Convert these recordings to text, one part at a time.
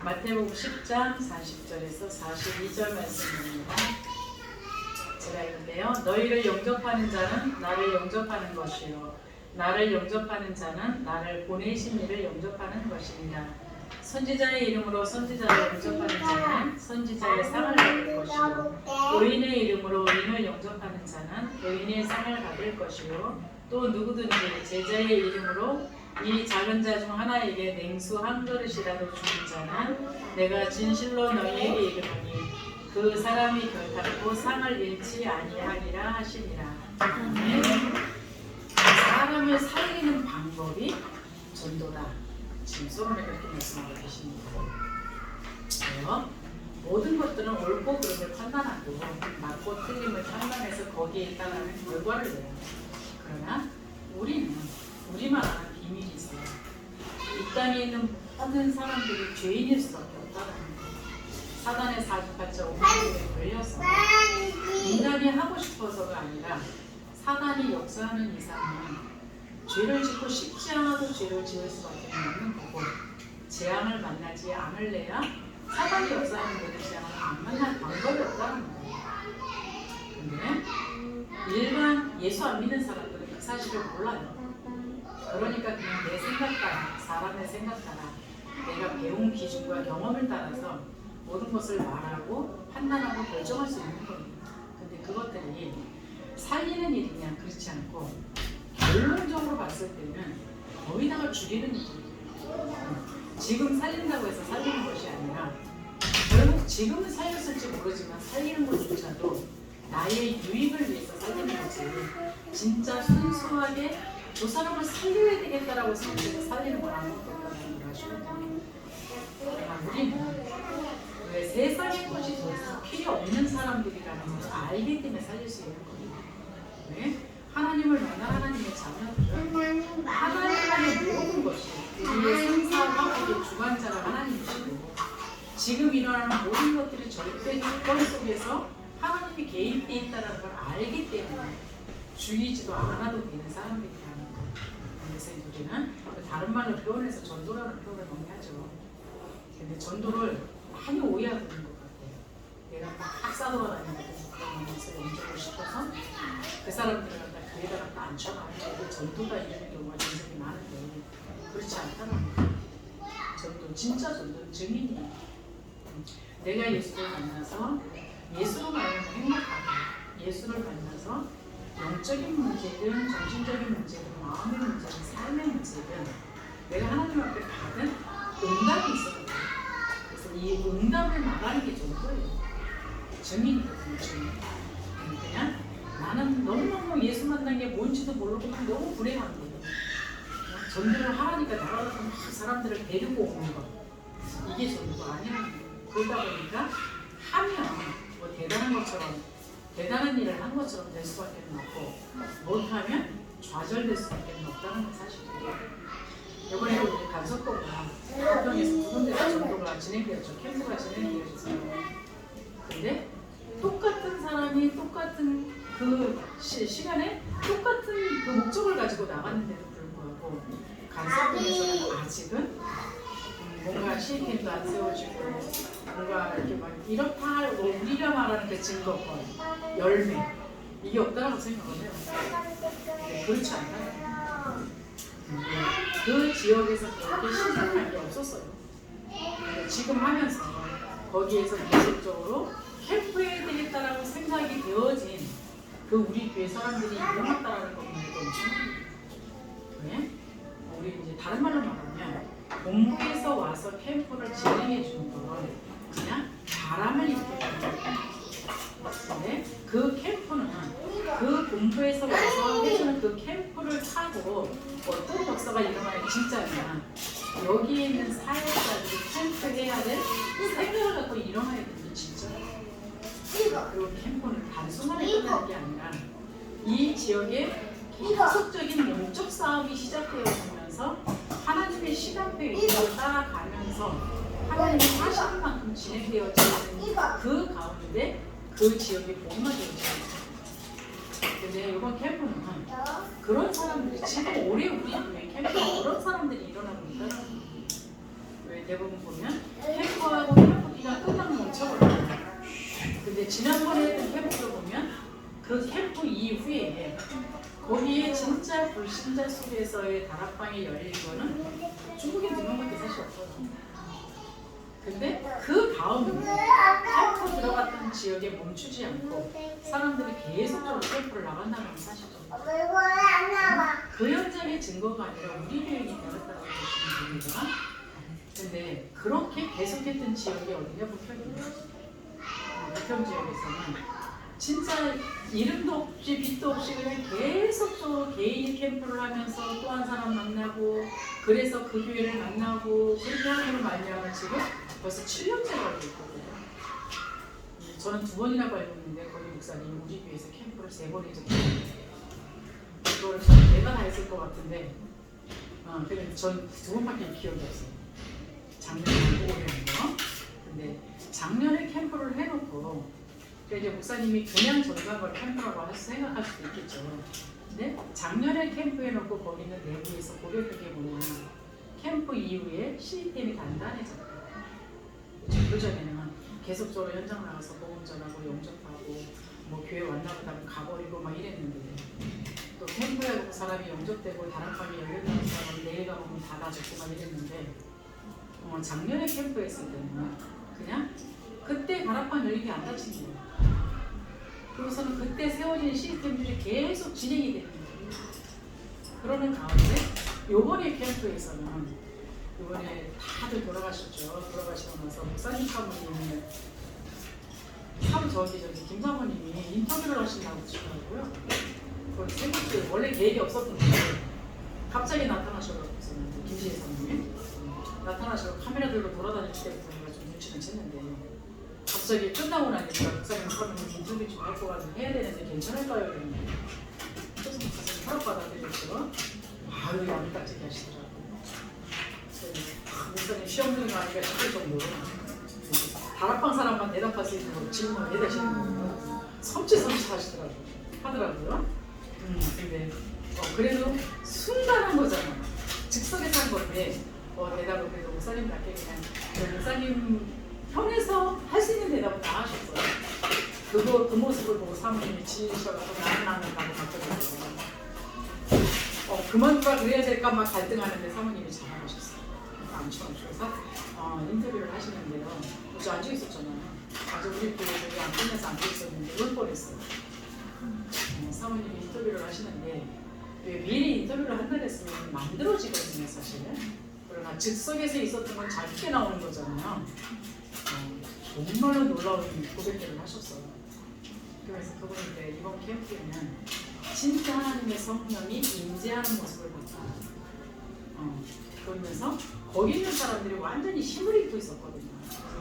마태복음 10장 40절에서 42절 말씀입니다. 제가 읽는데요. 너희를 영접하는 자는 나를 영접하는 것이요 나를 영접하는 자는 나를 보내신 이를 영접하는 것입니다. 선지자의 이름으로 선지자를 영접하는 자는 선지자의 상을 받을 것이요 의인의 이름으로 의인을 영접하는 자는 의인의 상을 받을 것이요 또 누구든지 제자의 이름으로 이 작은 자 중 하나에게 냉수 한 그릇이라도 주는 자는 내가 진실로 너희에게 이르노니 그 사람이 결탄코 상을 잃지 아니하리라 하시니라. 사람을 살리는 방법이 전도다. 지금 솔로몬이 그렇게 말씀하고 계십니다. 그래요? 모든 것들은 옳고 그름을 판단하고 맞고 틀림을 판단해서 거기에 따르는 결과를 내요. 그러나 우리는 우리만 아는 비밀이 있어요. 이 땅에 있는 모든 사람들이 죄인일 수밖에 없다는 거예요. 사단의 사주팔자 오만에 걸려서 인간이 하고 싶어서가 아니라 사단이 역사하는 이상은 죄를 짓고 싶지 않아도 죄를 지을 수밖에 없는 거고 재앙을 만나지 않을래야 사단이 역사하는 것을 재앙을 안 만날 방법이 없다는 거예요. 근데 일반 예수 안 믿는 사람들은 그 사실을 몰라요. 그러니까 그냥 내 생각 따라, 사람의 생각 따라 내가 배운 기준과 경험을 따라서 모든 것을 말하고 판단하고 결정할 수 있는 겁니다. 근데 그것들이 살리는 일이냐 그렇지 않고 결론적으로 봤을 때는 거의 다 죽이는 일이에요. 지금 살린다고 해서 살리는 것이 아니라 결국 지금은 살렸을지 모르지만 살리는 것조차도 나의 유익을 위해서 살리는 거지 진짜 순수하게 저 사람을 살려야 되겠다라고 생각해서 살리는 건 아무것도 없다는 걸 아시면 됩니다. 그러나 우리는 왜 세상의 것이 더 이상 필요 없는 사람들이라는 것을 알기 때문에 살릴 수 있는 겁니다. 왜? 하나님을 만난 하나님의 자녀들은 하나님만의 모든 것이 우리의 생사와 우리의 주관자가 하나님이시고 지금 일어나는 모든 것들이 절대 주권 속에서 하나님이 개입되어 있다는 걸 알기 때문에 죽이지도 않아도 되는 사람들이라는 거예요. 그래서 우리는 다른 말로 표현해서 전도라는 표현을 많이 하죠. 근데 전도를 많이 오해하고 있는 것 같아요. 내가 막 싸돌아다니는 그런 면에서 연주하고 싶어서 그 사람들을 갖다 교회에다 갖다 앉혀가지고 전도가 이루는 경우가 굉장히 많은데 그렇지 않다는 거예요. 전도, 진짜 전도는 증인이에요. 내가 예수를 만나서 예수로 말하면 행복하고 예수를 만나서 영적인 문제든 정신적인 문제든 마음의 문제든 삶의 문제든 내가 하나님 앞에 받은 응답이 있어요. 그래서 이 응답을 말하는 게 전도예요. 증인이거든요. 증인. 그냥 나는 너무너무 예수 만난 게 뭔지도 모르고 너무 불행한 거예요. 전도를 하라니까 나가서 막 사람들을 데리고 오는 거. 이게 전도가 아니라는 거예요. 그러다 보니까 하면 뭐 대단한 것처럼 대단한 일을 한 것처럼 될 수밖에 없고 못하면 좌절될 수밖에 없다는 건 사실이에요. 이번에 우리 간석도가 한동에서 두 군데가 전도가 진행되었죠. 캠프가 진행되었어요. 근데 똑같은 사람이 똑같은 그 시간에 똑같은 그 목적을 가지고 나갔는데도 불구하고 간석동에서는 아직은 뭔가 시행도 안 세워지고 뭔가 이렇게 막 이렇다 하고 우리가 말하는 그 증거권, 열매 이게 없다라고 생각을 해요. 네, 그렇지 않나요? 그 지역에서 그렇게 신선한 게 없었어요. 지금 하면서 거기에서 계속적으로 캠프해야 되겠다라고 생각이 되어진 그 우리 교회 사람들이 일어났다라는 것만 해도 엄청납니다. 네? 우리 이제 다른 말로 말하면 본부에서 와서 캠프를 진행해 주는 건 그냥 바람을 일으켜주는 거예요. 근데 그 캠프는 그 본부에서 와서 해주는 그 캠프를 타고 어떤 역사가 일어나야 진짜냐 여기에 있는 사역자들이 캠프해야 될 생각을 갖고 일어나야 되는 진짜예요. 그리고 캠프는 단순하게 끝나는 게 아니라 이 지역에 계속적인 목적 싸움이 시작되어지면서 하나님의 시간표에 따라가면서 하나님의 하시는 만큼 진행되어지는 그 가운데 그 지역에 복음화 되어지는 근데 이번 캠프는 그런 사람들이 지금 올해 우리 교회 캠프에 그런 사람들이 일어나고 있다는 거예요. 왜 대부분 보면 캠프 지난번에 했던 캠프를 보면 그 캠프 이후에 거기에 진짜 불신자 속에서의 다락방이 열릴 거는 중국에 2명밖에 사실 없거든요. 근데 그 다음에 캠프 들어갔던 지역에 멈추지 않고 사람들이 계속적으로 캠프를 나간다는 건 사실이죠. 그 현장의 증거가 아니라 우리 교육이 되었다고 보시면 됩니다. 근데 그렇게 계속했던 지역이 어디냐? 부평입니다. 부평 지역에서는 진짜 이름도 없이 빛도 없이 그냥 계속적으로 개인 캠프를 하면서 또 한 사람 만나고 그래서 그 교회를 만나고 그렇게 하는 말미암아 지금 벌써 7년째가 알고 있거든요. 저는 2번이라고 알고 있는데 거기 목사님이 우리 교회에서 캠프를 3번 해줬거든요. 이걸 내가 다 했을 것 같은데 근데 전 2번밖에 기억이 없어요. 작년에 보고 있는 거. 근데 작년에 캠프를 해놓고 이제 목사님이 그냥 전담을 캠프라고 생각할 수도 있겠죠. 근데 작년에 캠프 해놓고 거기는 내부에서 고백한 게 뭐냐. 캠프 이후에 시스템이 단단해졌다. 그 전에는 계속적으로 현장 나가서 복음 전하고 영접하고 뭐 교회 왔나 보다 가버리고 막 이랬는데 또 캠프에 가고 사람이 영접되고 다락방이 열린다는 사람은 내일 가면 닫아줬고 막 이랬는데 작년에 캠프 했을 때는 그냥 그때 다락방 열리게 안 닫힌 거예요. 그래서는 그때 세워진 시스템들이 계속 진행이 되는 거예요. 그러는 가운데 요번에 캠프에서는 이번에 다들 돌아가셨죠. 돌아가시고 나서 목사님 사모님이 저기 김사모님이 인터뷰를 하신다고 하시더라고요. 그건 생각도 원래 계획이 없었던데 갑자기 나타나셔가지고 김지혜 사모님 나타나셔서 카메라 들고 돌아다닐 때부터 제가 좀 눈치는 챘는데 갑자기 끝나고 나니까 목사님 사모님 인터뷰 좀 할 거 같은데 해야 되는데 괜찮을까요? 그랬는데 그래서 목사님 허락 받아드렸죠. 바로 야물딱지게 하시더라고요. 목사님 시험 중인 거 아니까 싶을 정도로 다락방 사람만 대답할 수 있는 질문을 해대시는 거예요. 섬찟섬찟 하더라고요. 근데 그래도 순간한 거잖아. 즉석에서 한 건데 대답을 그래도 목사님답게 그냥 목사님 편에서 할 수 있는 대답을 다 하셨어요. 그 모습을 보고 사모님이 지으셔가지고 나는 라고 바뀌었어요. 그만두라 그래야 될까 막 갈등하는데 사모님이 잘하셨어요. 그래서 인터뷰를 하시는데요. 저 앉아 있었잖아요. 아주 우리 교회에 안 끝내서 앉아 있었는데 울 뻔했어요. 사모님이 인터뷰를 하시는데 미리 인터뷰를 한다 했으면 만들어지거든요, 사실은. 그러나 즉석에서 있었던 건 짧게 나오는 거잖아요. 정말로 놀라운 고백들을 하셨어요. 그래서 그분인데 이번 캠프에는 진짜 하나님의 성령이 임재하는 모습을 봤다. 그러면서 거기 있는 사람들이 완전히 힘을 입고 있었거든요.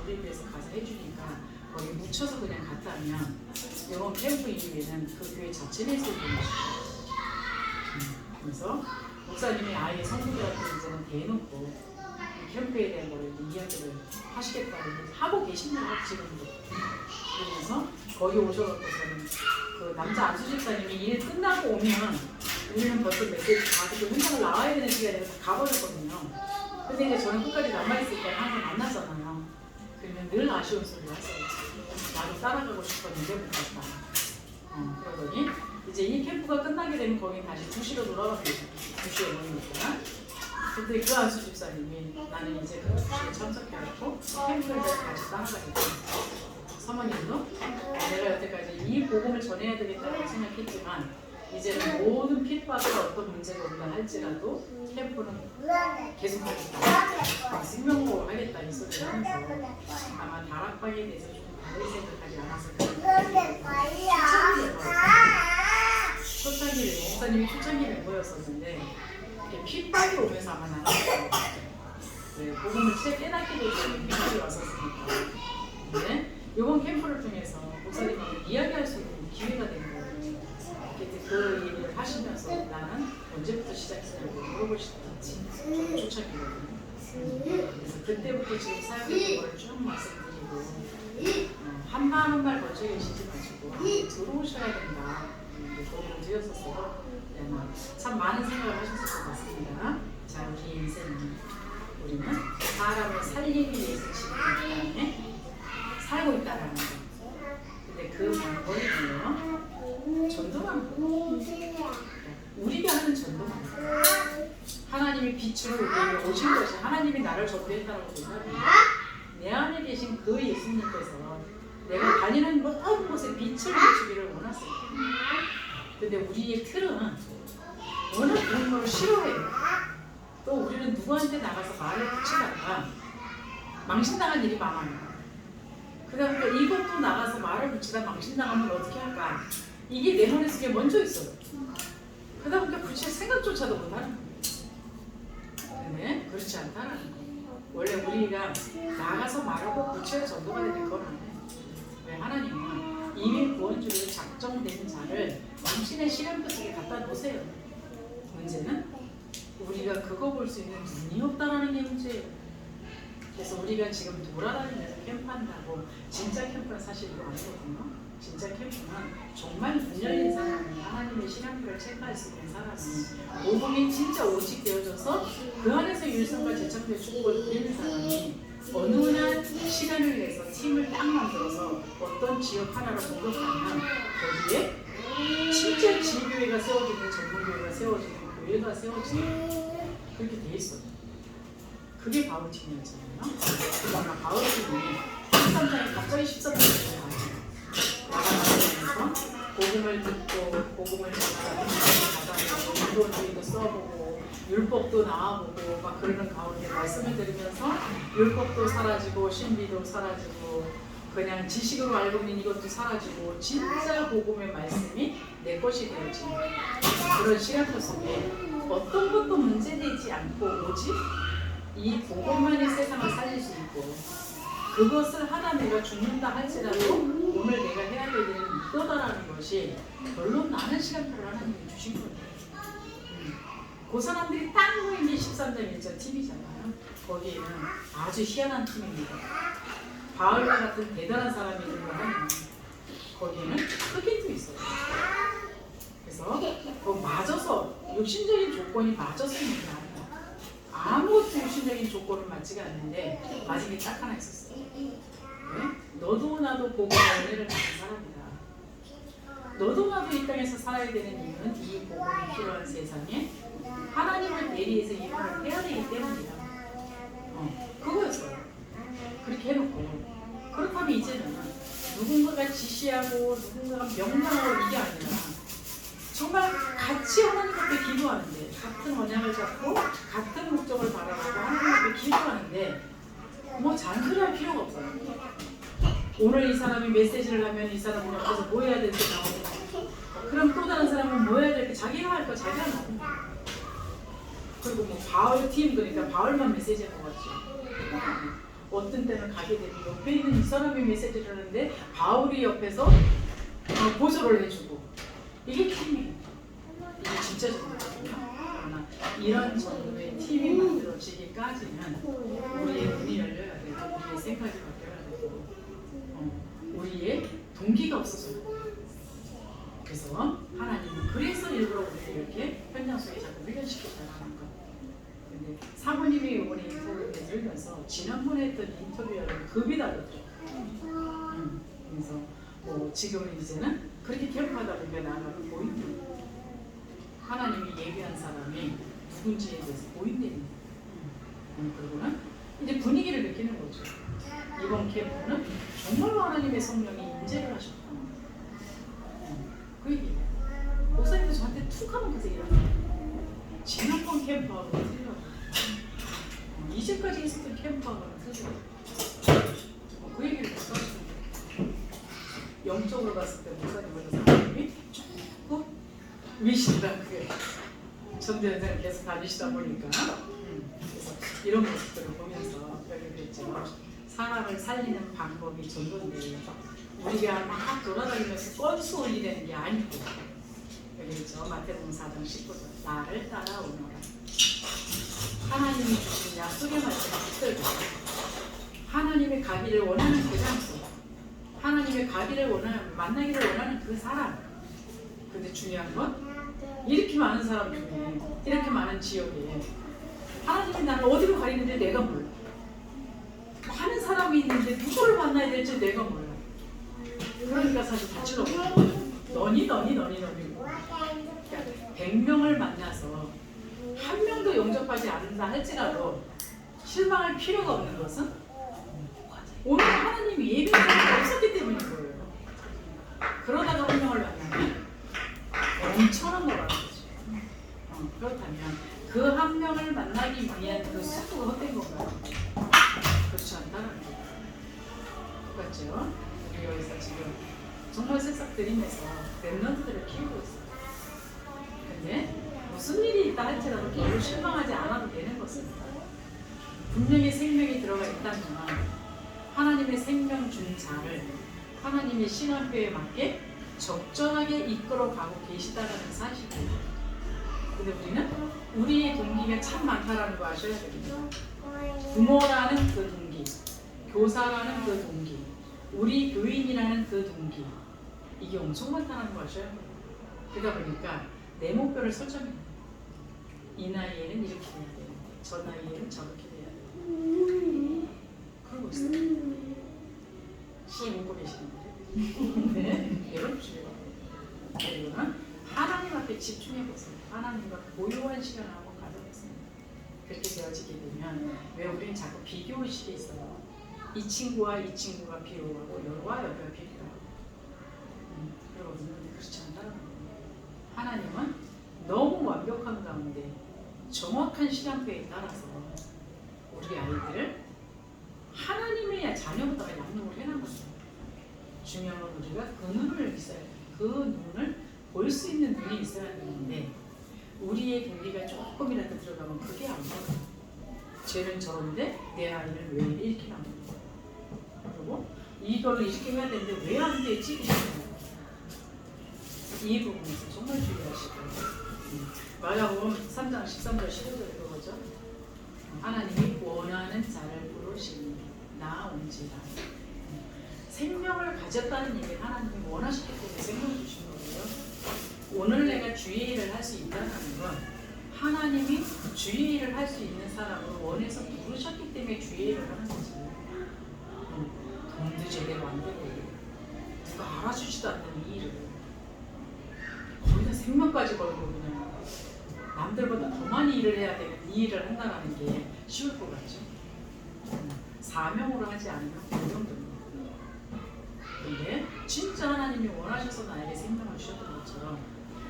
우리 교회에서 가서 해주니까 거기 묻혀서 그냥 갔다면 이번 캠프 이후에는 그 교회 자체 내에서 보내주셨어요. 그래서 목사님이 아예 성도들한테 이제는 대놓고 캠프에 대한 거를 이야기를 하시겠다고 하고 계십니다. 지금도. 그래서 거기 오셔서는 그 남자 안수집사님이 일 끝나고 오면 우리는 벌써 메시지 받고 현장을 나와야 되는 시간에 가버렸거든요. 근데 이제 저는 끝까지 남아있을 때 항상 만나잖아요. 그러면 늘 아쉬운 소리를 하세요. 나도 따라가고 싶었는데 못 갔다. 그러더니 이제 이 캠프가 끝나게 되면 거긴 다시 2시로 돌아가면 되죠. 2시에 오니까. 근데 그 안수 집사님이 나는 이제 그 2시에 참석해갖고 캠프를 같이 따라가겠다. 사모님도 내가 여태까지 이 복음을 전해야 되겠다고 생각했지만 이제는 모든 핍박과 어떤 문제가 온다 할지라도 캠프는 계속하겠다. 생명보호 하겠다 이 소리를 하면서 아마 다락방에 대해서 좀 다르게 생각하지 않았을까. 초창기 목사님이 초창기 멤버였었는데 핍박이 오면서 아마 나왔어요. 복음을 진짜 깨닫게 되고 핍박이 왔었으니까. 근데 이번 캠프를 통해서 목사님하고 이야기할 수 있는 기회가 된 거예요. 그 얘기를 하시면서 나는 언제부터 시작했냐고 물어보시더라고요. 저는 초창기거든요. 그래서 그때부터 지금 사역하는 걸 쭉 말씀드리고 한 말 한 말 걸쳐 계시지 마시고 들어오셔야 된다. 도움을 드렸었어요. 참 많은 생각을 하셨을 것 같습니다. 자, 우리 인생은 우리는 사람을 살리기 위해서 지금 이 땅에 살고 있다라는 거. 근데 빛으로 우리에게 오신 것이 하나님이 나를 전도했다고 생각해요. 내 안에 계신 그 예수님께서 내가 다니는 모든 곳에 빛을 비추기를 원하세요. 근데 우리의 틀은 워낙 그런 걸 싫어해요. 또 우리는 누구한테 나가서 말을 붙이다가 망신당한 일이 많아요. 그러니까 이것도 나가서 말을 붙이다 망신당하면 어떻게 할까? 이게 내 머릿속에 먼저 있어요. 그러다 보니까 붙일 생각조차도 못하는 거예요. 근데 그렇지 않다는 거예요. 원래 우리가 나가서 말하고 붙여야 전도가 되는 건 아니에요. 왜 하나님은 이미 구원주로 작정된 자를 당신의 시간표 속에 갖다 놓으세요. 문제는 우리가 그거 볼 수 있는 눈이 없다라는 게 문제예요. 그래서 우리가 지금 돌아다니면서 캠프한다고 진짜 캠프는 사실 이거 아니거든요. 진짜 캠프는 정말 문 열린 사람이 하나님의 시간표를 체크할 수 있는 사람이 모범이 진짜 오직 되어져서 그 안에서 율성과 재창조의 축복을 누리는 사람이 어느 한 시간을 내서 팀을 딱 만들어서 어떤 지역 하나를 공격하면 거기에 진짜 지교회가 세워지는 전문교회가 세워지는 교회가 세워지는 그렇게 돼 있어요. 그게 바울팀이었잖아요. 그러니까 바울팀이 13장에 갑자기 14장에 나가면서 복음을 듣고 복음을 전하고 율법주의도 써보고 율법도 나와보고 막 그러는 가운데 말씀을 들으면서 율법도 사라지고 신비도 사라지고 그냥 지식으로 알고 있는 이것도 사라지고 진짜 복음의 말씀이 내 것이 되어진 그런 시간표 속에 어떤 것도 문제되지 않고 오직 이 복음만이 세상을 살릴 수 있고 그것을 하다 내가 죽는다 할지라도 오늘 내가 해야 될 일은 이거다라는 것이 결론 나는 시간표를 하나님이 주신 거예요. 그 사람들이 딱 모인 게 13장 1절 팀이잖아요. 거기에는 아주 희한한 팀입니다. 바울과 같은 대단한 사람이 있는 거 하면 거기에는 흑인도 있어요. 그래서 그 맞아서 육신적인 조건이 맞아서 있는 게 아니라 아무것도 육신적인 조건은 맞지가 않는데 맞은 게 딱 하나 있었어요. 네? 너도 나도 복음의 은혜를 받은 사람이다. 너도 나도 이 땅에서 살아야 되는 이유는 이 복음이 필요한 세상에 하나님을 대리해서 일을 해야 되기 때문이다. 그거였어요. 그렇게 해놓고 그렇다면 이제는 누군가가 지시하고 누군가가 명령하고 이게 아니라 정말 같이 하나님 앞에 기도하는데 같은 언약을 잡고 같은 목적을 바라보고 하나님 앞에 기도하는데 뭐 잔소리할 필요가 없어요. 오늘 이 사람이 메시지를 하면 이 사람은 옆에서 뭐 해야 될지 나오고 그럼 또 다른 사람은 뭐 해야 될지 자기가 할 거 자기가 나오는 거예요. 그리고 뭐 바울 팀 그러니까 바울만 메시지할 것 같죠. 어떤 때는 가게 되면 옆에 있는 이 사람이 메시지를 하는데 바울이 옆에서 보조를 해주고 이게 팀이에요. 이게 진짜 전도거든요. 그러나 이런 전도의 팀이 만들어지기까지는 우리의 눈이 열려야 되고 우리의 생각이 바뀌어야 되고 우리의 동기가 없어져요. 그래서 하나님은 그래서 일부러 우리를 이렇게 현장 속에 자꾸 훈련시켰다는 거. 근데 사모님이 이번에 인터뷰를 들으면서 지난번에 했던 인터뷰와는 급이 다르더라고요. 그래서 지금은 이제는 그렇게 기억하다 보면 나는 보인다. 하나님이 예비한 사람이 누군지에 대해서 보인다는 그리고는 이제 분위기를 느끼는 거죠. 이번 캠프는 정말로 하나님의 성령이 임재를 하셨다. 그 얘기예요. 목사님도 저한테 툭 하면 그 얘기라고. 지난번 캠프하고 틀려. 이제까지 있었던 캠프하고는 틀려. 그 얘기를 못하시는 영적으로 봤을 때 목사님과 사모님이 조금 위시더라고요. 그게 전도연장을 계속 다니시다 보니까 그래서 이런 모습들을 보면서 그랬죠. 사람을 살리는 방법이 전도인데 우리가 막 돌아다니면서 뻔수 올리는 게 아니고 그렇죠. 마태복음 4장 19절 나를 따라오너라. 하나님이 주신 약속의 말씀을 붙들고 하나님의 가기를 원하는 그 장소 하나님의 가기를 원하는 만나기를 원하는 그 사람. 근데 중요한 건 이렇게 많은 사람 중에 이렇게 많은 지역에 하나님이 나를 어디로 가리는지 내가 몰라. 많은 사람이 있는데 누구를 만나야 될지 내가 몰라. 그러니까 사실 다치러 너니 그러니까 100명을 만나서 한 명도 영접하지 않는다 할지라도 실망할 필요가 없는 것은 오늘 하나님이 예배자가 없었기 때문인 거예요. 그러다가 한 명을 만나면 엄청난 거라는 거죠. 그렇다면 그 한 명을 만나기 위한 그 수고가 헛된 건가요? 그렇지 않다는 거예요. 똑같죠? 우리 여기서 지금 정말 새싹 들이면서 랩런트들을 키우고 있어요. 근데 무슨 일이 있다 할지라도 별로 실망하지 않아도 되는 것입니다. 분명히 생명이 들어가 있다면 하나님의 생명 준 자를 하나님의 시간표에 맞게 적절하게 이끌어가고 계시다는 사실이에요. 근데 우리는 우리의 동기가 참 많다라는 거 아셔야 됩니다. 부모라는 그 동기, 교사라는 그 동기, 우리 교인이라는 그 동기, 이게 엄청 많다는 거 아셔야 돼요. 그러다 보니까 내 목표를 설정해요. 이 나이에는 이렇게 돼야 되는데 저 나이에는 저렇게 돼야 되는데 그러고 있어요. 시험 웃고 계시는데 네, 여러분 주세요. 그리고는 하나님 앞에 집중해보세요. 하나님과 고요한 시간을 한번 가져보세요. 그렇게 되어지게 되면 왜 우리는 자꾸 비교의식이 있어요. 이 친구와 이 친구가 비교하고 여기와 여기가 비교하고 그러거든요. 근데 그렇지 않다는 거예요. 하나님은 너무 완벽한 가운데 정확한 시간표에 따라서 우리 아이들을 하나님의 자녀보다 양육을 해나가요. 중요한 건 우리가 그 눈을 있어야 돼요. 그 눈을 볼 수 있는 눈이 있어야 되는데 우리의 동기가 조금이라도 들어가면 그게 안 보여요. 쟤는 저런데 내 아이는 왜 이렇게 나오는 거야. 그리고 이걸 이렇게 해야 되는데 왜 안 되지? 이 부분에서 정말 주의하시고요. 마가복음 3장 13절 15절에 그거죠. 하나님이 원하는 자를 부르시니 나온지라. 생명을 가졌다는 얘기를 하나님이 원하셨기 때문에 생명을 주신 거예요. 오늘 내가 주의 일을 할 수 있다는 건 하나님이 주의 일을 할 수 있는 사람을 원해서 부르셨기 때문에 주의 일을 하는 거지. 돈도 제대로 안 되고 누가 알아주지도 않는 이 일을 거기다 생명까지 걸고 그냥 남들보다 더 많이 일을 해야 되는 이 일을 한다는 게 쉬울 것 같죠. 사명으로 하지 않으면 고용됩니다. 근데 진짜 하나님이 원하셔서 나에게 생명을 주셨던 것처럼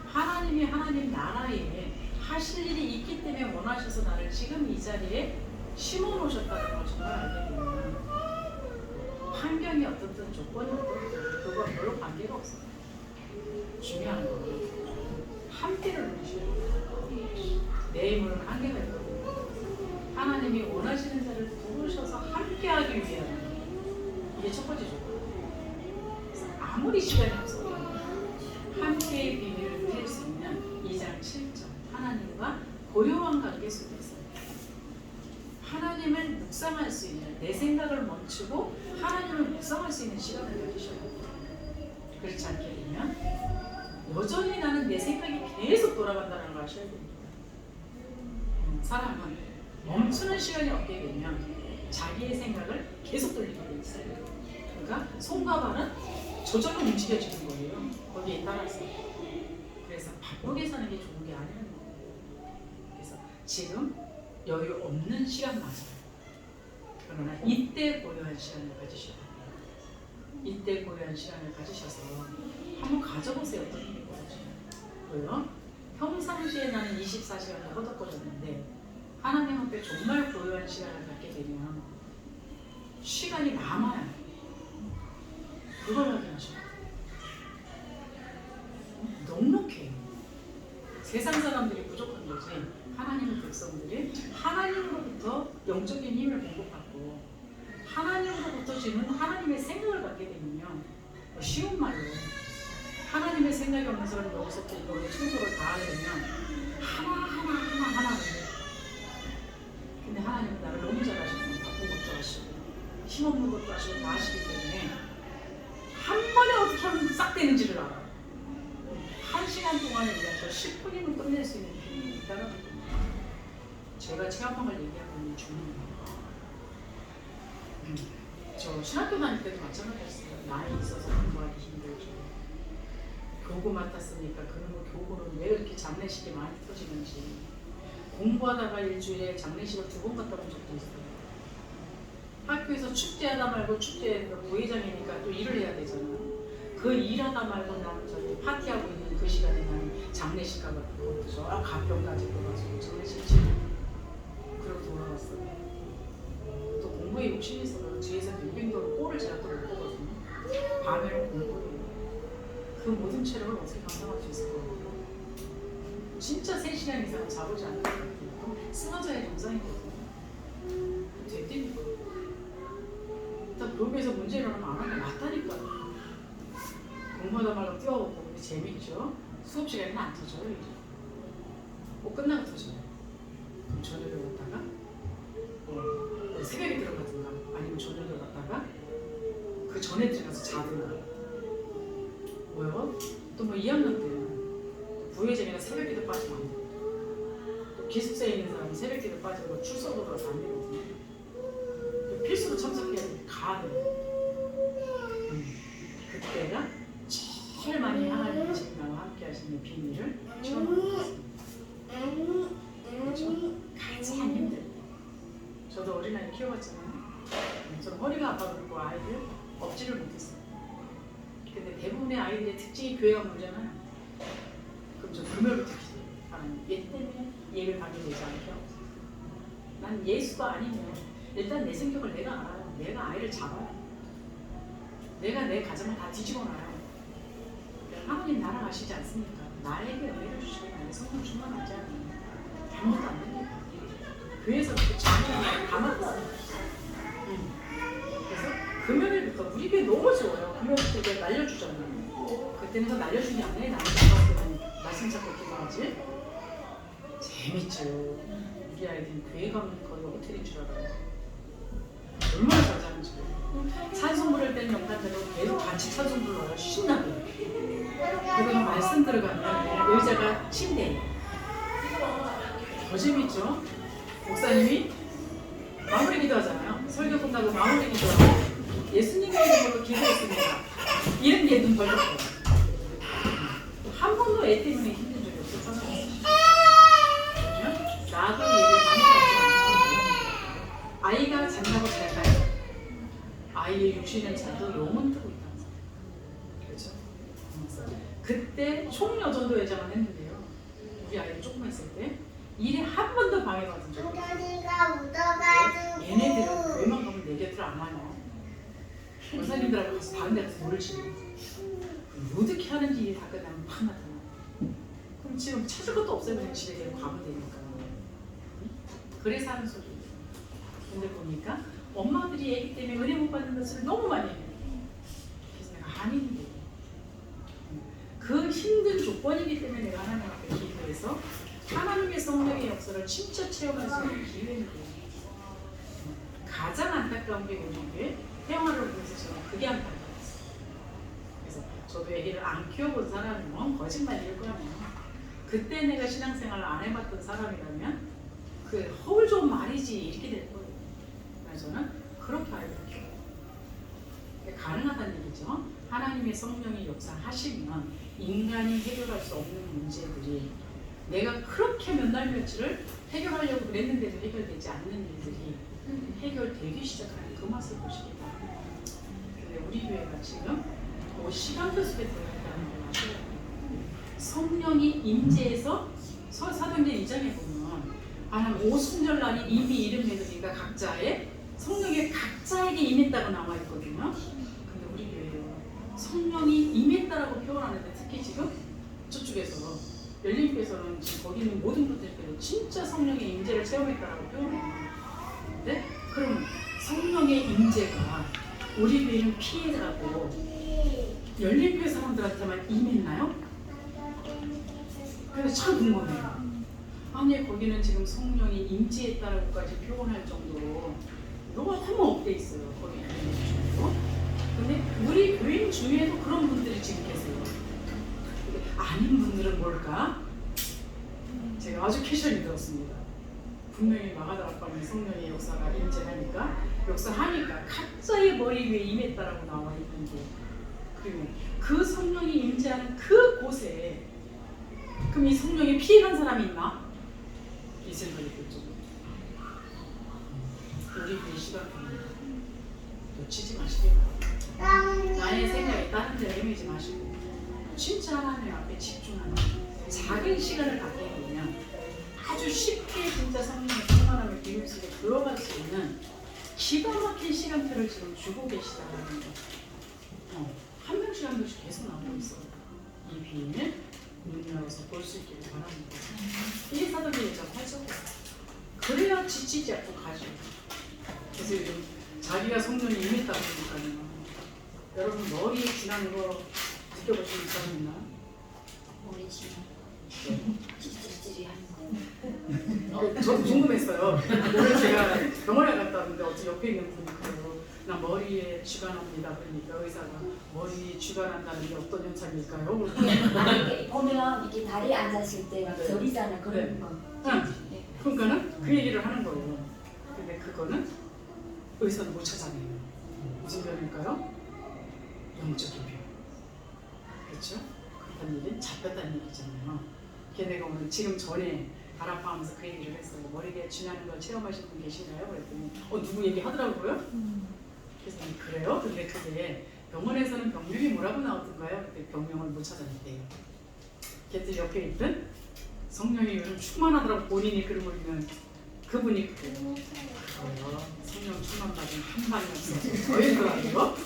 하나님이 하나님 나라에 하실 일이 있기 때문에 원하셔서 나를 지금 이 자리에 심어 놓으셨다는 걸 정말 알게 되면 환경이 어떻든 조건이 어떻든 그건 별로 관계가 없어요. 중요한 건 함께를 누리셔야 돼요. 내 힘으로는 한계가 있거든요. 하나님이 원하시는 자를 부르셔서 함께하기 위한 이게 첫 번째 조건. 아무리 시간이 없어도 함께의 비밀을 누릴 수 있는 2장 7절 하나님과 고요한 관계 속에 있어요. 하나님을 묵상할 수 있는 내 생각을 멈추고 하나님을 묵상할 수 있는 시간을 가지셔야 돼요. 그렇지 않게 되면 여전히 나는 내 생각이 계속 돌아간다는 걸 아셔야 됩니다. 사람은 멈추는 시간이 없게 되면 자기의 생각을 계속 돌리게 돼 있어요. 그러니까 손과 발은 저절로 움직여지는 거예요. 거기에 따라서. 그래서 바쁘게 사는 게 좋은 게 아니라는 거예요. 그래서 지금 여유 없는 시간 맞아요. 그러나 이때 고요한 시간을 가지셔야 돼요. 이때 고요한 시간을 가지셔서 한번 가져보세요. 어떤 일이 벌어지요. 왜요? 평상시에 나는 24시간을 허덕거렸는데 하나님 앞에 정말 고요한 시간을 갖게 되면 시간이 남아요. 그걸 확인하셔야 돼요. 넉넉해요. 세상 사람들이 부족한 거지 하나님의 백성들이 하나님으로부터 영적인 힘을 공급받고 하나님으로부터 주는 하나님의 생각을 갖게 되면요. 쉬운 말로 하나님의 생각이 없는 사람이 여기서부터 이거를 충돌을 다 하려면 하나 근데 하나님은 나를 너무 잘 아시고 바쁜 것도 아시고 힘없는 것도 아시고 다 아시기 때문에 한 번에 어떻게 하면 싹 되는지를 알아요. 1시간 동안에 그냥 또 10분이면 끝낼 수 있는 비밀이 있다는 겁니다. 제가 체험한 걸 얘기하고 있는 중입니다. 저 신학교 다닐 때도 마찬가지였어요. 나이 있어서 공부하기 힘들죠. 교구 맡았으니까 그런 거 교구는 왜 이렇게 장례식이 많이 터지는지 공부하다가 일주일에 장례식을 2번 갔다 온 적도 있어요. 학교에서 축제하다 말고 축제 부회장이니까 또 일을 해야 되잖아. 그 일하다 말고 나는 저기 파티하고 있는 그 시간에 나는 장례식 가고 저 가평까지 가서 장례식 치고 그러고 돌아왔어요. 또 공부에 욕심이 있어서 뒤에서 빙빙도로 꼴을 제가 또 못 보거든요. 밤에는 공부를 그 모든 체력을 어떻게 감당할 수 있을 것 같아요. 진짜 3시간 이상은 자보지 않는 것 같아요. 쓰러져야 정상이거든요. 됐다니까. 일단 교육에서 문제 일어나면 안 하는 게 맞다니까요. 공부하다 말고 뛰어오고 근데 재밌죠? 수업 시간에는 안 터져요 이제. 꼭 끝나고 터져요. 그럼 저녁에 갔다가 새벽에 들어가든가 아니면 저녁에 갔다가 그 전에 들어가서 자든가 뭐요? 또 뭐 2학년 때는 부회장이나 새벽기도 빠지면 안 돼요. 또 기숙사에 있는 사람은 새벽기도 빠지고 출석도 들어서 안 되거든요. 필수로 참석해야 돼. 가야 돼. 그때가 제일 많이 하나님이 지금 나와 함께 하시는 비밀을 체험하겠습니다. 그렇죠? 가장 힘들 때. 저도 어린아이 키워봤잖아요. 저는 허리가 아파가지고 아이들 업지를 못했어요. 근데 대부분의 아이들의 특징이 교회가 물잖아요. 그럼 저 금요일부터 기도해요. 하나님 얘 때문에 예를 받게 되지 않게 하옵소서. 난 예수가 아니면 일단 내 성격을 내가 알아요. 내가 아이를 잡아요. 내가 내 가정을 다 뒤집어 놔요. 하나님 나랑 아시지 않습니까? 나에게 은혜를 주시고 나에게 성령 충만하지 않으면 아무것도 안 됩니다. 교회에서 그 장면을 다 맞았어요. 그래서 금요일부터 우리 교회 너무 좋아요. 금요일부터 이제 날려주잖아요. 그때는 더 날려주지 않아요. 나는 그때는 말씀 찾고 기도하지. 재밌죠. 우리 아이들은 교회 가면 거의 호텔인 줄 알아요. 얼마나 잘 자는지. 찬송 부를 때는 영단대로 계속 같이 찬송 불러요. 신나게. 그러면 말씀 들어가면 의자가 침대예요. 더 재밌죠? 목사님이 마무리 기도하잖아요. 설교 끝나고 마무리 기도하고 예수님의 이름으로 기도했습니다. 이런 게 눈 벌렸어요. 한 번도 애 때문에 힘든 적이 없었잖아요. 나도 얘를 많이 갖지 않고 아이가 잔다고 잘까요? 아이의 육신의 잔도 영혼 뜨고 있다는 사람. 그렇죠? 그때 총여전도 회장을 했는데요. 우리 아이가 조금 했을 때 일에 한 번도 방해가 된 적이 없어요. 얘네들은 교회만 가면 내 곁을 안 와요. 원사님들하고 가서 다른 데 가서 놀지. 어떻게 하는지 일이 다 끝나면 팍 나타나. 그럼 지금 찾을 것도 없어요. 그냥 집에 데리고 가면 되니까. 그래서 하는 소리예요. 근데 보니까 엄마들이 애기 때문에 은혜 못 받는 것을 너무 많이 해요. 그래서 내가 아닌데 그 힘든 조건이기 때문에 내가 하나님 앞에 기도해서 하나님의 성령의 역사를 진짜 체험할 수 있는 기회인 거예요. 가장 안타까운 게 우리 태영아를 보면서 저는 그게 안타까웠어요. 그래서 저도 애기를 안 키워본 사람이면 거짓말일 거예요. 그때 내가 신앙생활을 안 해봤던 사람이라면 그 허울 좋은 말이지 이렇게 될 거예요. 그래서 저는 그렇게 아이를 키워요. 가능하다는 얘기죠. 하나님의 성령이 역사하시면 인간이 해결할 수 없는 문제들이 내가 그렇게 몇 날 며칠을 해결하려고 그랬는데도 해결되지 않는 일들이 해결되기 시작하는 그 맛을 보시기 바랍니다. 근데 우리 교회가 지금 시간표 속에 들어갔다는 걸 아셔야 돼요. 성령이 임재해서 사도행전 2장에 보면 오순절날이 이미 이름 내두니까 각자의 성령이 각자에게 임했다고 나와 있거든요. 근데 우리 교회요 성령이 임했다라고 표현하는데 특히 지금 저쪽에서 열린교회에서는 지금 거기 있는 모든 분들께도 진짜 성령의 임재를 체험했다라고 표현해요. 네? 그럼 성령의 임재가 우리 교회는 피해가고 열린교회 사람들한테만 임했나요? 그래서 참 궁금해요. 아니 거기는 지금 성령이 임재했다라고까지 표현할 정도로 너무 업돼 있어요. 거기 교인 중에도. 근데 우리 교인 중에도 그런 분들이 지금 계세요. 아닌 분들은 뭘까? 제가 아주 캐셔리 들었습니다. 분명히 마가다 아빠는 성령의 역사가 임재하니까 역사하니까 각자의 머리 위에 임했다라고 나와 있는데 그리고 그 성령이 임재하는 그 곳에 그럼 이 성령이 피해간 사람이 있나? 이 생각이 들죠. 우리 그 시각입니다. 놓치지 마시기 바랍니다. 나의 생각에 다른 데로 헤매지 마시고 진짜 하나님 앞에 집중하는 작은 시간을 갖게 되면 아주 쉽게 진짜 성령의 충만함의 비밀 속에 들어갈 수 있는 기가 막힌 시간표를 지금 주고 계시다는 거. 한 명씩 한 명씩 계속 나오고 있어요. 이 비밀 눈 열어서 볼 수 있기를 바랍니다. 이게 사도행전 8절. 그래야 지치지 않고 가죠. 그래서 요즘 자기가 성령이 임했다 보니까요. 여러분 머리에 지나는 거 느껴보시는 사람 있나? 머리 지나 찌릿찌릿 하는 거. 저 궁금했어요. 오늘 제가 병원에 갔다 왔는데 어째 옆에 있는 분이 그래요. 나 머리에 쥐가 납니다. 그러니까 의사가 머리에 쥐가 난다는 게 어떤 현상일까요? 아니 보면 이게 다리에 앉았을 때 막 저리잖아 그런 거. 네. 그러니까는 그 얘기를 하는 거예요. 근데 그거는 의사는 못 찾아내요. 무슨 병일까요? 영적인 병. 그렇죠? 그런 얘기는 잡혔다는 얘기잖아요. 걔네가 오늘 지금 전에 다락방하면서 그 얘기를 했어요. 머리에 쥐나는 걸 체험하신 분 계신가요? 그랬더니 누구 얘기하더라고요. 그래서 그래요? 근데 그게 병원에서는 병명이 뭐라고 나오던가요? 그때 병명을 못 찾아냈대요. 걔들 옆에 있던 성령이 요즘 충만하더라고 본인이 그러고 있는 그분이 그래요. 성령 충만 받은 한 방이 없어서 거일더라고요.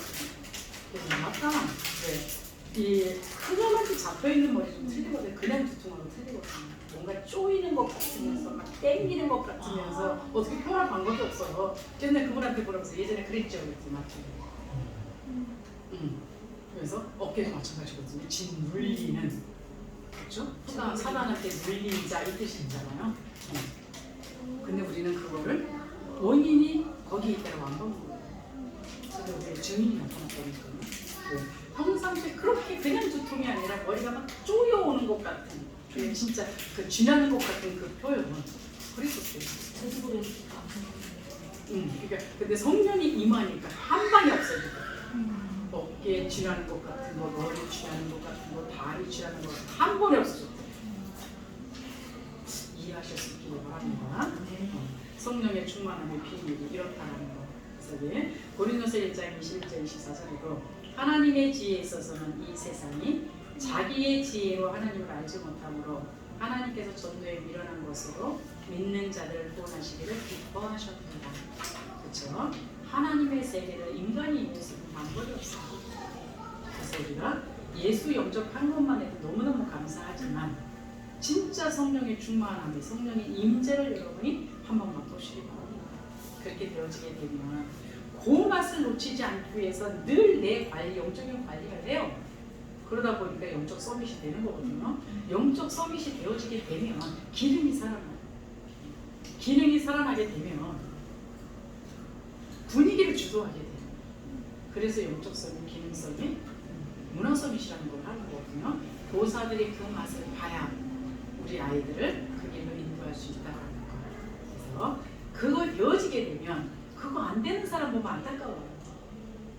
그래서 맞다. 네. 이 하나만큼 잡혀있는 머리 좀 틀리거든요. 그냥 두통하고 틀리거든요. 뭔가 쪼이는 것 같으면서 막 땡기는 것 같으면서 어떻게 표현할 방법이 없어요. 옛날 그분한테 물어보면서 예전에 그랬죠. 그랬더니 그래서 어깨도 마찬가지거든요. 진 물리는 그렇죠? 사단한테 물린 자 이 뜻이잖아요. 근데 우리는 그거를 원인이 거기 있다고 안 보는 거예요. 그래서 우리 증인이 나타났다니까요. 평상시에 그렇게 그냥 두통이 아니라 머리가 막 쪼여오는 것 같은 진짜 그 쥐나는 것 같은 그 표현은 그랬었어요. 저도 그랬어. 그러니까 근데 성령이 임하니까 한 방에 없어지고 어깨에 쥐나는 것 같은 거, 머리 쥐나는 것 같은 거, 다리 쥐나는 것 같은 거 한 번에 없어졌대요. 이해하셨기를 바랍니다. 성령의 충만함의 비밀이 이렇다는 거. 그래서 고린도서 1장 21절 24절에도 하나님의 지혜에 있어서는 이 세상이 자기의 지혜로 하나님을 알지 못하므로 하나님께서 전도에 미련한 것으로 믿는 자들을 구원하시기를 기뻐하셨습니다. 그렇죠? 하나님의 세계를 인간이 이룰 수 있는 방법이 없어요. 그래서 우리가 예수 영접한 것만 해도 너무너무 감사하지만 진짜 성령의 충만함이 성령의 임재를 여러분이 한번 맛보시기 바랍니다. 그렇게 되어지게 되면 그 맛을 놓치지 않기 위해서 늘 내 관리, 영적인 관리를 해요. 그러다 보니까 영적 서밋이 되는 거거든요. 영적 서밋이 되어지게 되면 기능이 살아나요. 기능이 살아나게 되면 분위기를 주도하게 돼요. 그래서 영적 서밋, 기능 서밋, 문화 서밋이라는 걸 하는 거거든요. 교사들이 그 맛을 봐야 우리 아이들을 그 길로 인도할 수 있다는 거예요. 그래서 그거 되어지게 되면 그거 안 되는 사람 보면 안타까워요.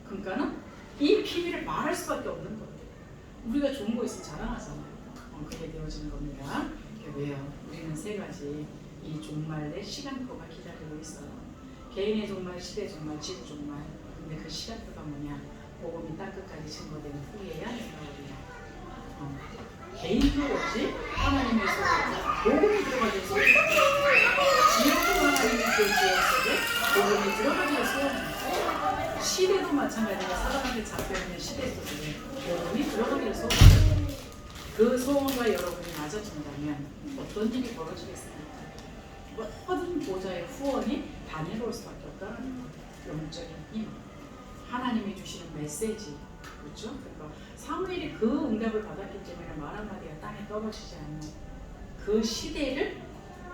그러니까는 이 비밀을 말할 수밖에 없는 거예요. 우리가 좋은 거 있으면 자랑하잖아요. 그게 되어지는 겁니다. 왜요? 우리는 세 가지 이 종말의 시간표가 기다리고 있어요. 개인의 종말, 시대 종말, 지구 종말. 근데 그 시간표가 뭐냐? 복음이 땅끝까지 증거되는 후에야 내가 우리가 개인도 없이 하나님의 소리, 복음이 들어가질 수 있어요. 지역도 하나님의 지역 속에 복음이 들어가질 수 없어요. 시대도 마찬가지로 사람한테 잡혀있는 시대 속에 여러분이 들어가기를 소원해요. 그 소원과 여러분이 맞아진다면 어떤 일이 벌어지겠습니까? 모든 보좌의 후원이 다니엘 수밖에 없다는 거예요. 영적인 힘, 하나님이 주시는 메시지, 그렇죠? 그러니까 사무엘이 그 응답을 받았기 때문에 말 한마디가 땅에 떨어지지 않는 그 시대를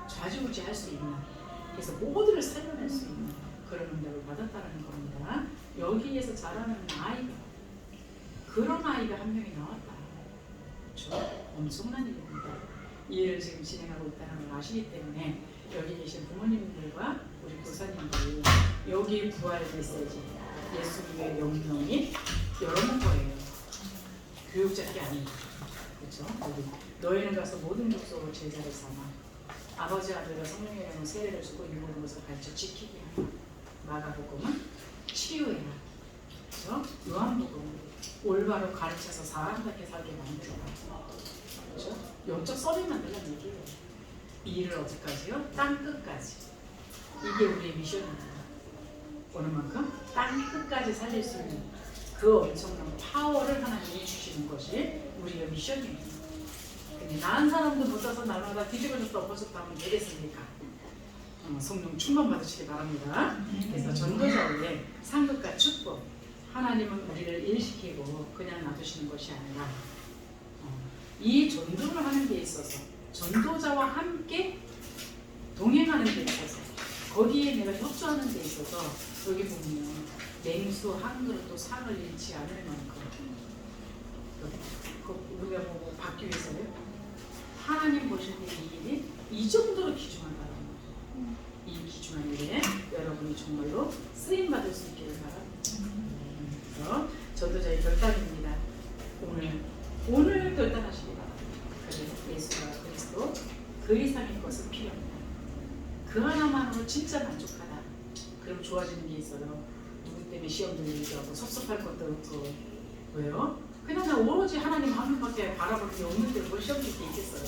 좌지우지할 수 있는, 그래서 모두를 살려낼 수 있는 그런 응답을 받았다는 겁니다. 여기에서 자라는 아이가, 그런 아이가 한 명이 나왔다. 그렇죠? 엄청난 일입니다. 이 일을 지금 진행하고 있다는 걸 아시기 때문에 여기 계신 부모님들과 우리 교사님들이 여기 부활 메시지, 예수님의 명령이 여러분 거예요. 교육자들이 아닙니다. 그렇죠? 너희는 가서 모든 족속으로 제자를 삼아 아버지 아들과 성령의 이름으로 세례를 주고 이 모든 것을 가르쳐 지키게 하라. 마가복음은 치유해라. 그렇죠? 요한복음은 올바로 가르쳐서 사람답게 살게 만들어라. 그렇죠? 영적 서빙 만들라는 얘기예요. 이 일을 어디까지요? 땅 끝까지. 이게 우리의 미션입니다. 어느 만큼? 땅 끝까지 살릴 수 있는 그 엄청난 파워를 하나님이 주시는 것이 우리의 미션입니다. 근데 나은 사람도 못 사서 날마다 뒤집어졌다 엎어졌다 하면 되겠습니까? 성령 충만 받으시기 바랍니다. 그래서 전도자의 상급과 축복, 하나님은 우리를 일시키고 그냥 놔두시는 것이 아니라 이 전도를 하는 데 있어서 전도자와 함께 동행하는 데 있어서 거기에 내가 협조하는 데 있어서 여기 보면 냉수 한 그릇도 상을 잃지 않을 만큼 우리가 보고 받기 위해서요. 하나님 보실 때 이 일이 이 정도로 귀중하다는 거예요. 이 귀중한 일에 여러분이 정말로 쓰임 받을 수 있기를 바랍니다. 그래서 전도자의 결단입니다. 오늘 결단하시기 바랍니다. 그래서 예수가 그리스도 그 이상의 것은 필요합니다. 그 하나만으로 진짜 만족하다. 그럼 좋아지는 게 있어요. 누구 때문에 시험 들리기도 하고 섭섭할 것도 없고. 왜요? 그냥 나 오로지 하나님 한 분밖에 바라볼 게 없는데 뭘 시험 들 게 있겠어요?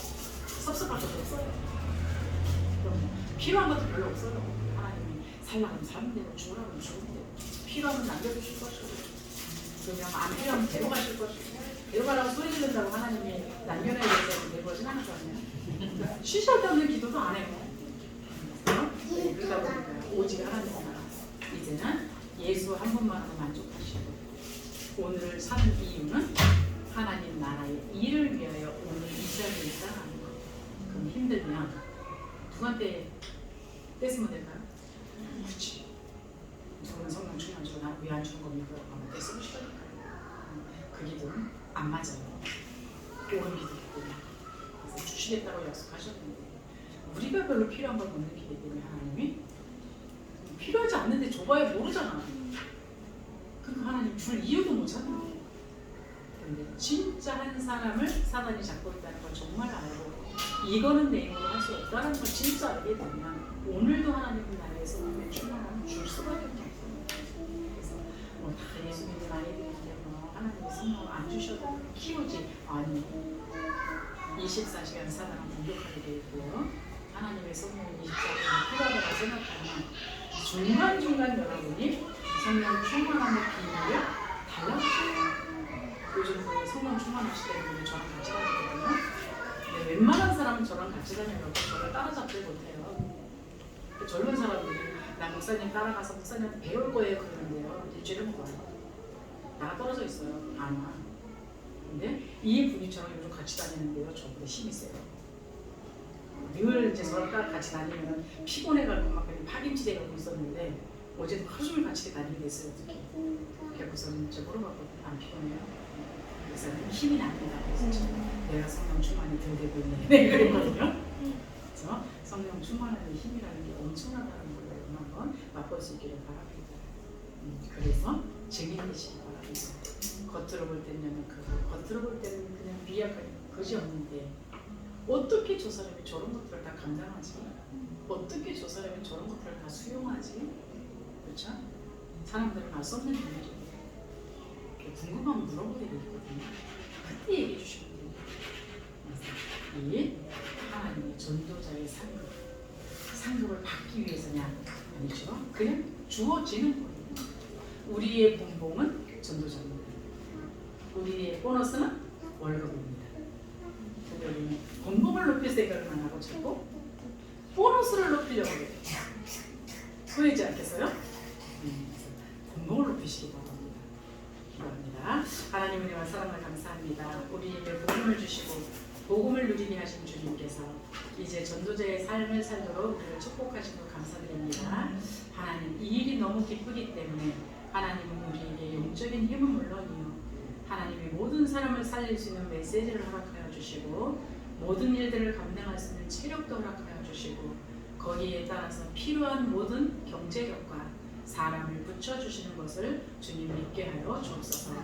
섭섭할 것도 없어요. 그럼 필요한 것도 별로 없어요. 하나님이 살라면 사는 대로 죽으라면 죽은 대로 필요하면 남겨주실 것이고 그냥 안 필요하면 데려가실 것이고 데려가라고 소리 지른다고 하나님이 남겨놔야 되겠다고 내버리진 않을 거 아니에요? 쉬실 데 없는 기도도 안 해요. 그러다 보니까 오직 하나님 나라 이제는 예수 한 분만으로 만족하시고 오늘 사는 이유는 하나님 나라의 일을 위하여 오늘 이 자리에 있다는 거. 그럼 힘들면 누구한테 뺏으면 될까요? 그렇지. 누구는 성령 충만 주고 나는 왜 안 주는 겁니까? 아마 뺏으면 싫으니까요. 그 기도는 안 맞아요. 옳은 기도이거든요. 그래서 주시겠다고 약속하셨는데 우리가 별로 필요한 걸 못 느끼기 때문에 하나님이 필요하지 않는데 줘봐야 모르잖아. 그러니까 하나님 줄 이유도 못 찾는 거예요. 그런데 진짜 한 사람을 사단이 잡고 있다는 걸 정말 알고 이거는 내 힘으로 할 수 없다는 걸 진짜 알게 되면 오늘도 하나님은 나의 성령의 충만함을 줄 수밖에 없어요. 그래서 다 예수 믿는 아이들인데 하나님의 성령 안 주셔도 키우지 아니 24시간 사단은 공격하게 되어 있고요. 하나님의 성령이 24시간 필요하다고 생각하면 중간중간 여러분이 성령 충만함의 비밀을 달라붙여요. 요즘 그 성령 충만하실 때는 분이 저랑 같이 다니거든요. 근데 웬만한 사람은 저랑 같이 다녀요. 저를 따라잡지 못해요. 젊은 사람들이 나 목사님 따라가서 목사님한테 배울 거예요 그러는데요. 일주일은 못 와요. 나가 떨어져 있어요. 안 와. 근데 이 분이 저랑 요즘 같이 다니는데요. 저보다 힘이 세요. 늘 이제 저랑 같이 다니면 피곤해가지고 막 파김치대 갖고 있었는데 어제도 하루 종일 같이 다니게 됐어요. 특히. 그래서는 제가 물어봤거든요. 안 피곤해요? 그래서 힘이 납니다. 그래서 내가 성령 충만이 덜 되고 있네. 네, 그랬거든요. 그래서 성령 충만하는 힘이라는 게 엄청나다는 걸 여러분 한번 맛볼 수 있기를 바랍니다. 그래서 증인되시기 바랍니다. 겉으로 볼 때는 겉으로 볼 때는 그냥 미약한 것이 없는데 어떻게 저 사람이 저런 것들을 다 감당하지? 어떻게 저 사람이 저런 것들을 다 수용하지? 그렇죠? 사람들은 알 수 없는 일이죠. 궁금하면 물어보게 되거든요. 그때 얘기해 주시면 돼요. 이 하나님의 전도자의 상급을 받기 위해서냐? 아니죠. 그냥 주어지는 거예요. 우리의 본봉은 전도자입니다. 우리의 보너스는 월급입니다. 근데 우리는 본봉을 높일 생각을 안 하고 자꾸 보너스를 높이려고 해요. 보이지 않겠어요? 본봉을 높이시기 바랍니다. 기도합니다. 하나님 은혜와 사랑을 감사합니다. 우리에게 복음을 주시고 복음을 누리게 하신 주님께서 이제 전도자의 삶을 살도록 우리를 축복하신 것 감사드립니다. 하나님 이 일이 너무 기쁘기 때문에 하나님은 우리에게 영적인 힘은 물론이요 하나님이 모든 사람을 살릴 수 있는 메시지를 허락하여 주시고 모든 일들을 감당할 수 있는 체력도 허락하여 주시고 거기에 따라서 필요한 모든 경제력과 사람을 붙여주시는 것을 주님 믿게 하여 주옵소서.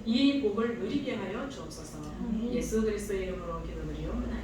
이 복을 누리게 하여 주옵소서. 예수 그리스도의 이름으로 기도드리옵나이다.